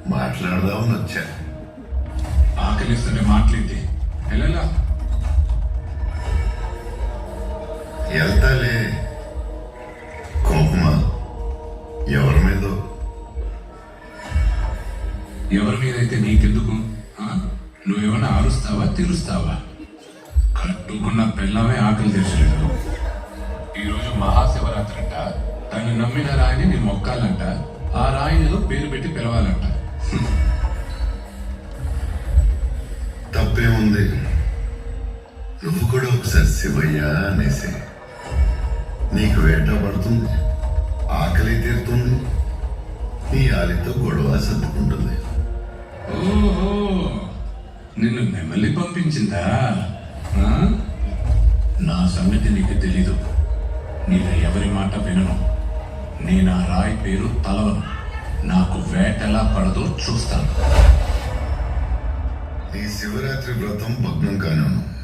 మాట్లాడదామని వచ్చా. ఆకలిస్తుంటే మాట్లాడి ఎలా వెళ్తాలే. కోపమా? ఎవరి మీదో? ఎవరి మీదైతే నీకెందుకు? నువ్వేమన్నా ఆరుస్తావా తీరుస్తావా? కట్టుకున్న పిల్లమే ఆకలి తెచ్చలేదు. ఈరోజు మహాశివరాత్రి అంట. దాన్ని నమ్మిన రాయిని నీ మొక్కాలంట. ఆ రాయిని ఏదో పేరు పెట్టి పిలవాలంట. తప్పేముంది? నువ్వు కూడా ఒకసారి శివయ్య అనేసి. నీకు వేట పడుతుంది, ఆకలి తీరుతుంది, నీ ఆలితో గొడవ సర్దుకుంటుంది. ఓహో, నిన్ను నెమలి పంపించిందా? నా సంగతి నీకు తెలీదు. నేను ఎవరి మాట వినను. నేను ఆ రాయి పేరు తలవను. నాకు వేటలా పడదో చూస్తాను. నీ శివరాత్రి వ్రతం భగ్నం కాను.